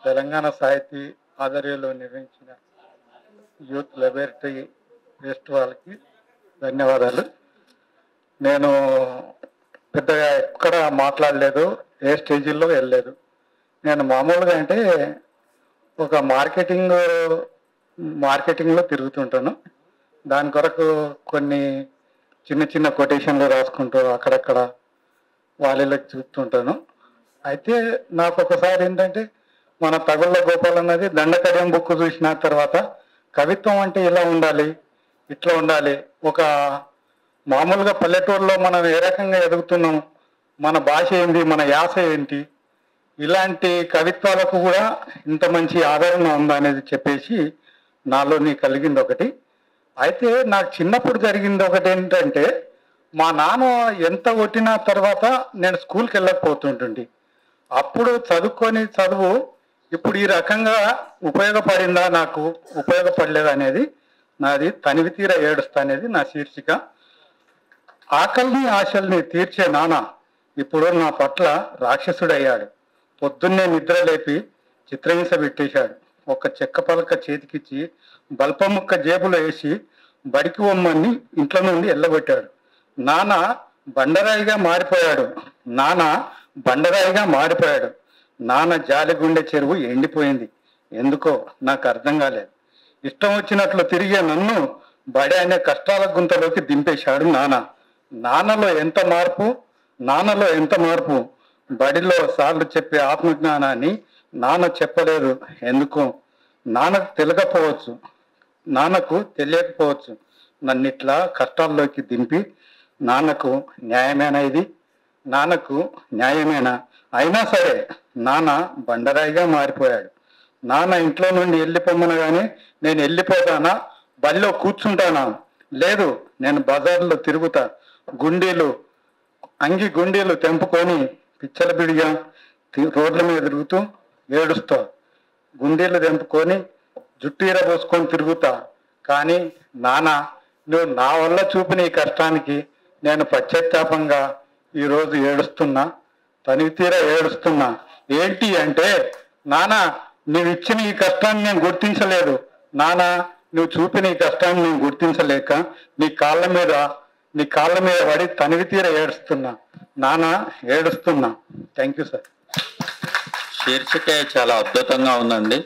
తెలంగాణ సాహితీ ఆధ్వర్యంలో నిర్వహించిన యూత్ లిబర్టీ ఫెస్టివల్కి ధన్యవాదాలు. నేను పెద్దగా ఎక్కడ మాట్లాడలేదు, ఏ స్టేజీల్లో వెళ్ళలేదు. నేను మామూలుగా అంటే ఒక మార్కెటింగ్లో తిరుగుతుంటాను. దాని కొరకు కొన్ని చిన్న చిన్న కొటేషన్లు రాసుకుంటూ అక్కడక్కడ వాళ్ళకి చూపుతుంటాను. అయితే నాకు ఒకసారి ఏంటంటే మన తగుళ్ళ గోపాల్ అన్నది దండకర్యం బుక్ చూసిన తర్వాత కవిత్వం అంటే ఇలా ఉండాలి, ఇట్లా ఉండాలి, ఒక మామూలుగా పల్లెటూరులో మనం ఏ రకంగా ఎదుగుతున్నాం, మన భాష ఏంటి, మన యాస ఏంటి, ఇలాంటి కవిత్వాలకు కూడా ఇంత మంచి ఆదరణ ఉందనేది చెప్పేసి నాలోని కలిగింది ఒకటి. అయితే నాకు చిన్నప్పుడు జరిగింది ఒకటి ఏంటంటే, మా నాన్న ఎంత కొట్టిన తర్వాత నేను స్కూల్కి వెళ్ళకపోతుంటుంది. అప్పుడు చదువు ఇప్పుడు ఈ రకంగా ఉపయోగపడిందా, నాకు ఉపయోగపడలేదు అనేది నాది తనివి తీర ఏడుస్తా అనేది నా శీర్షిక. ఆకలిని ఆశల్ని తీర్చే నాన్న ఇప్పుడు నా పట్ల రాక్షసుడయ్యాడు. పొద్దున్నే నిద్ర లేపి చిత్రహింస పెట్టేశాడు. ఒక చెక్క పలక చేతికిచ్చి బల్పముక్క జేబులో వేసి బడికి వమ్మని ఇంట్లో నుండి వెళ్ళగొట్టాడు. నాన్న బండరాయిగా మారిపోయాడు. నాన్న జాలిగుండె చెరువు ఎండిపోయింది. ఎందుకో నాకు అర్థం కాలేదు. ఇష్టం వచ్చినట్లు తిరిగే నన్ను బడి అనే కష్టాల గుంతలోకి దింపేశాడు నాన్న. నాన్నలో ఎంత మార్పు. బడిలో సార్లు చెప్పే ఆత్మజ్ఞానాన్ని నాన్న చెప్పలేదు. ఎందుకో నాన్నకు తెలియకపోవచ్చు. నన్నిట్లా కష్టాల్లోకి దింపి నాన్నకు న్యాయమేనా? అయినా సరే నాన్న బండరాయిగా మారిపోయాడు. నాన్న ఇంట్లో నుండి వెళ్ళిపోమనగానే నేను వెళ్ళిపోతానా, బడిలో కూర్చుంటానా? లేదు, నేను బజార్లో తిరుగుతా, గుండీలు తెంపుకొని పిచ్చలబిడిగా రోడ్ల మీద తిరుగుతూ ఏడుస్తా, గుండీలు తెంపుకొని జుట్టీర పోసుకొని తిరుగుతా. కానీ నాన్న, నువ్వు నా వల్ల చూపిన ఈ కష్టానికి నేను పశ్చాత్తాపంగా ఈరోజు ఏడుస్తున్నా, తనివి తీరా ఏడుస్తున్నా. ఏంటి అంటే, నాన్న నువ్వు ఇచ్చిన ఈ కష్టాన్ని నేను గుర్తించలేదు. నాన్న నువ్వు చూపిన ఈ కష్టాన్ని నేను గుర్తించలేక నీ కాళ్ళ మీద పడి తనివి తీరా ఏడుస్తున్నా. నాన్న ఏడుస్తున్నా. Thank you sir. శీర్షిక చాలా అద్భుతంగా ఉందండి.